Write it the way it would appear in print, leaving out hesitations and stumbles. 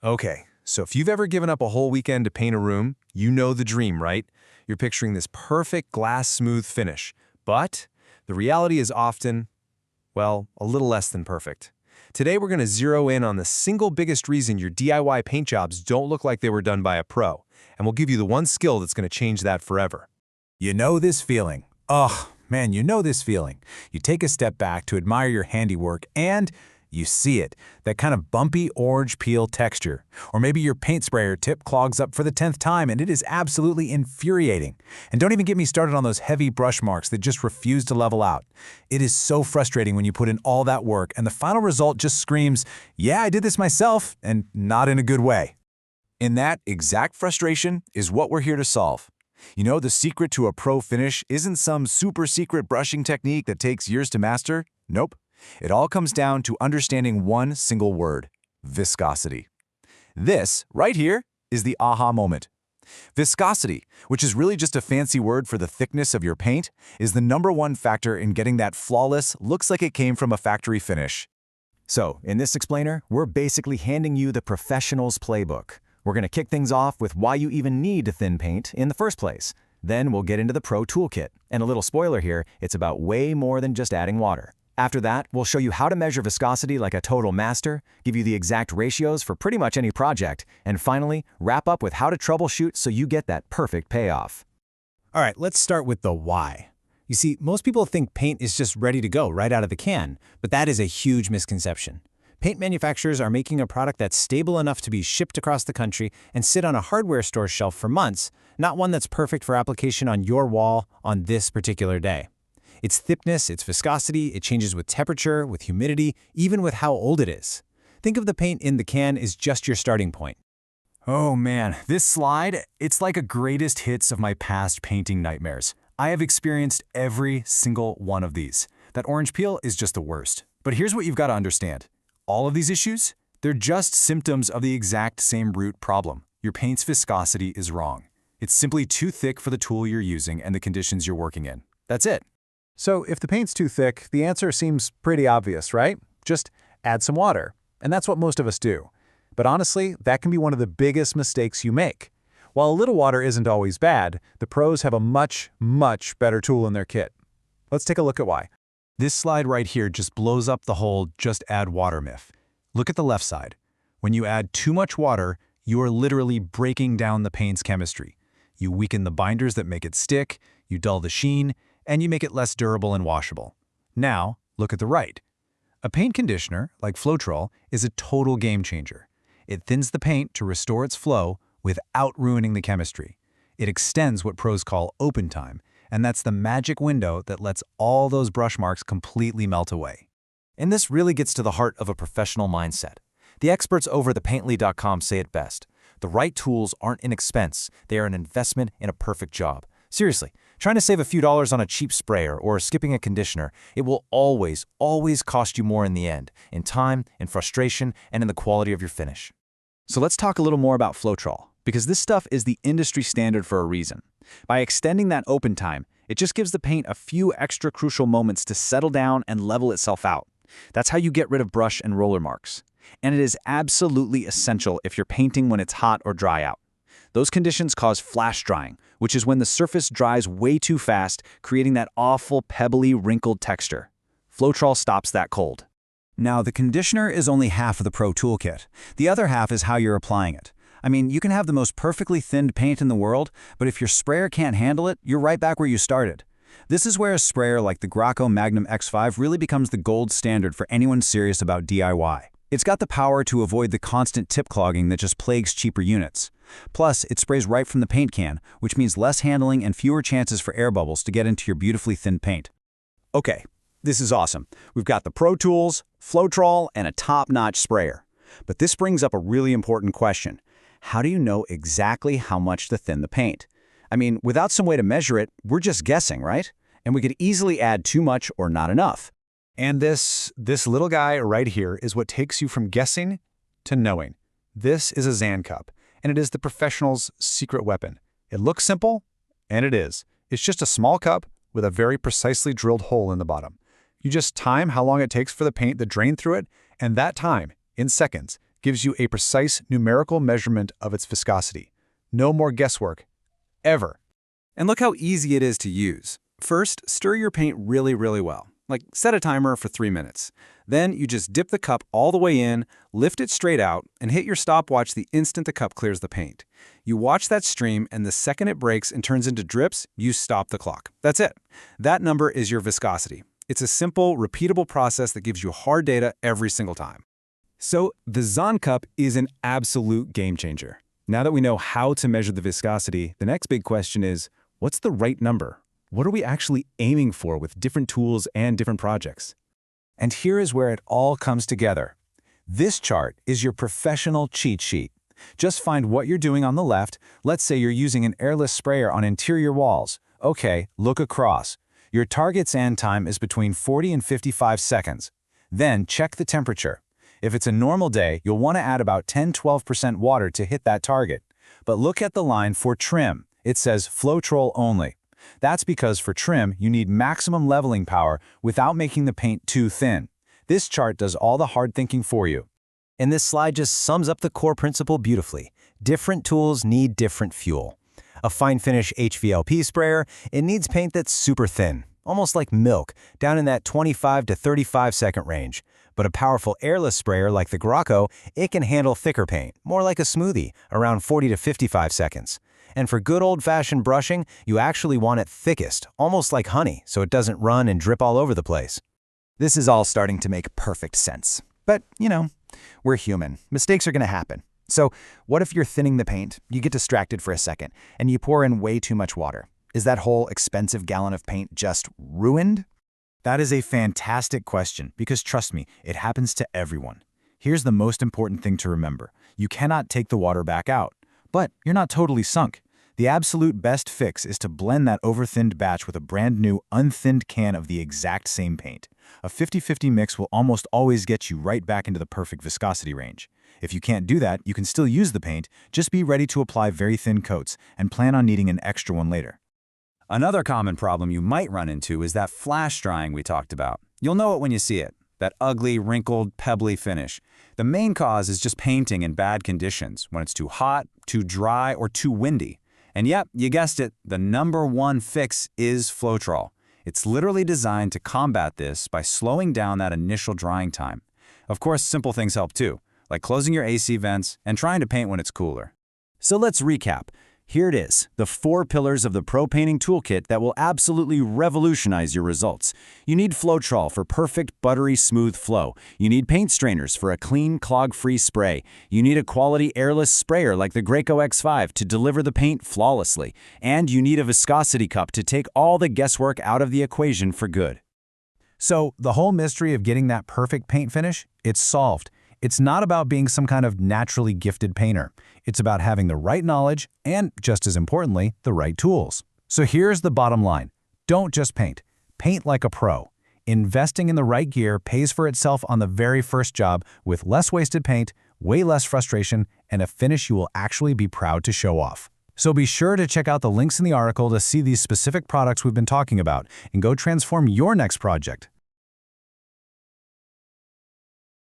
Okay, so if you've ever given up a whole weekend to paint a room, you know the dream, right? You're picturing this perfect glass smooth finish. But the reality is often, well, a little less than perfect. Today we're going to zero in on the single biggest reason your DIY paint jobs don't look like they were done by a pro, and we'll give you the one skill that's going to change that forever. You know this feeling. Oh, man, you know this feeling. You take a step back to admire your handiwork and you see it, that kind of bumpy orange peel texture. Or maybe your paint sprayer tip clogs up for the 10th time and it is absolutely infuriating. And don't even get me started on those heavy brush marks that just refuse to level out. It is so frustrating when you put in all that work and the final result just screams, yeah, I did this myself, and not in a good way. And that exact frustration is what we're here to solve. You know, the secret to a pro finish isn't some super secret brushing technique that takes years to master. Nope. It all comes down to understanding one single word: viscosity. This, right here, is the aha moment. Viscosity, which is really just a fancy word for the thickness of your paint, is the #1 factor in getting that flawless, looks like it came from a factory finish. So, in this explainer, we're basically handing you the professional's playbook. We're going to kick things off with why you even need to thin paint in the first place. Then we'll get into the pro toolkit. And a little spoiler here, it's about way more than just adding water. After that, we'll show you how to measure viscosity like a total master, give you the exact ratios for pretty much any project, and finally, wrap up with how to troubleshoot so you get that perfect payoff. All right, let's start with the why. You see, most people think paint is just ready to go right out of the can, but that is a huge misconception. Paint manufacturers are making a product that's stable enough to be shipped across the country and sit on a hardware store shelf for months, not one that's perfect for application on your wall on this particular day. Its thickness, its viscosity, it changes with temperature, with humidity, even with how old it is. Think of the paint in the can as just your starting point. Oh man, this slide, it's like a greatest hits of my past painting nightmares. I have experienced every single one of these. That orange peel is just the worst. But here's what you've got to understand. All of these issues, they're just symptoms of the exact same root problem. Your paint's viscosity is wrong. It's simply too thick for the tool you're using and the conditions you're working in. That's it. So if the paint's too thick, the answer seems pretty obvious, right? Just add some water. And that's what most of us do. But honestly, that can be one of the biggest mistakes you make. While a little water isn't always bad, the pros have a much, much better tool in their kit. Let's take a look at why. This slide right here just blows up the whole just add water myth. Look at the left side. When you add too much water, you are literally breaking down the paint's chemistry. You weaken the binders that make it stick, you dull the sheen, and you make it less durable and washable. Now, look at the right. A paint conditioner, like Floetrol, is a total game changer. It thins the paint to restore its flow without ruining the chemistry. It extends what pros call open time, and that's the magic window that lets all those brush marks completely melt away. And this really gets to the heart of a professional mindset. The experts over thepaintly.com say it best. The right tools aren't an expense, they are an investment in a perfect job. Seriously, trying to save a few dollars on a cheap sprayer or skipping a conditioner, it will always, always cost you more in the end, in time, in frustration, and in the quality of your finish. So let's talk a little more about Floetrol, because this stuff is the industry standard for a reason. By extending that open time, it just gives the paint a few extra crucial moments to settle down and level itself out. That's how you get rid of brush and roller marks. And it is absolutely essential if you're painting when it's hot or dry out. Those conditions cause flash drying, which is when the surface dries way too fast, creating that awful, pebbly, wrinkled texture. Floetrol stops that cold. Now, the conditioner is only half of the pro toolkit. The other half is how you're applying it. I mean, you can have the most perfectly thinned paint in the world, but if your sprayer can't handle it, you're right back where you started. This is where a sprayer like the Graco Magnum X5 really becomes the gold standard for anyone serious about DIY. It's got the power to avoid the constant tip clogging that just plagues cheaper units. Plus, it sprays right from the paint can, which means less handling and fewer chances for air bubbles to get into your beautifully thin paint. Okay, this is awesome. We've got the Pro Tools, Floetrol, and a top-notch sprayer. But this brings up a really important question. How do you know exactly how much to thin the paint? I mean, without some way to measure it, we're just guessing, right? And we could easily add too much or not enough. And this little guy right here is what takes you from guessing to knowing. This is a Zan cup, and it is the professional's secret weapon. It looks simple, and it is. It's just a small cup with a very precisely drilled hole in the bottom. You just time how long it takes for the paint to drain through it, and that time, in seconds, gives you a precise numerical measurement of its viscosity. No more guesswork. Ever. And look how easy it is to use. First, stir your paint really, really well. Like, set a timer for 3 minutes. Then you just dip the cup all the way in, lift it straight out, and hit your stopwatch the instant the cup clears the paint. You watch that stream, and the second it breaks and turns into drips, you stop the clock. That's it. That number is your viscosity. It's a simple, repeatable process that gives you hard data every single time. So the Zahn cup is an absolute game changer. Now that we know how to measure the viscosity, the next big question is, what's the right number? What are we actually aiming for with different tools and different projects? And here is where it all comes together. This chart is your professional cheat sheet. Just find what you're doing on the left. Let's say you're using an airless sprayer on interior walls. Okay, look across. Your target's end time is between 40 and 55 seconds. Then check the temperature. If it's a normal day, you'll want to add about 10–12% water to hit that target. But look at the line for trim. It says Floetrol only. That's because for trim, you need maximum leveling power without making the paint too thin. This chart does all the hard thinking for you. And this slide just sums up the core principle beautifully. Different tools need different fuel. A fine finish HVLP sprayer, it needs paint that's super thin, almost like milk, down in that 25 to 35 second range. But a powerful airless sprayer like the Graco, it can handle thicker paint, more like a smoothie, around 40 to 55 seconds. And for good old-fashioned brushing, you actually want it thickest, almost like honey, so it doesn't run and drip all over the place. This is all starting to make perfect sense. But, we're human. Mistakes are going to happen. So what if you're thinning the paint, you get distracted for a second, and you pour in way too much water? Is that whole expensive gallon of paint just ruined? That is a fantastic question, because trust me, it happens to everyone. Here's the most important thing to remember. You cannot take the water back out. But you're not totally sunk. The absolute best fix is to blend that overthinned batch with a brand new unthinned can of the exact same paint. A 50-50 mix will almost always get you right back into the perfect viscosity range. If you can't do that, you can still use the paint, just be ready to apply very thin coats and plan on needing an extra one later. Another common problem you might run into is that flash drying we talked about. You'll know it when you see it. That ugly, wrinkled, pebbly finish. The main cause is just painting in bad conditions, when it's too hot, too dry, or too windy. And yep, you guessed it, the #1 fix is Floetrol. It's literally designed to combat this by slowing down that initial drying time. Of course, simple things help too, like closing your AC vents and trying to paint when it's cooler. So let's recap. Here it is, the 4 pillars of the Pro Painting Toolkit that will absolutely revolutionize your results. You need Floetrol for perfect, buttery, smooth flow. You need paint strainers for a clean, clog-free spray. You need a quality airless sprayer like the Graco X5 to deliver the paint flawlessly. And you need a viscosity cup to take all the guesswork out of the equation for good. So the whole mystery of getting that perfect paint finish, it's solved. It's not about being some kind of naturally gifted painter. It's about having the right knowledge and, just as importantly, the right tools. So here's the bottom line. Don't just paint. Paint like a pro. Investing in the right gear pays for itself on the very first job with less wasted paint, way less frustration, and a finish you will actually be proud to show off. So be sure to check out the links in the article to see these specific products we've been talking about and go transform your next project.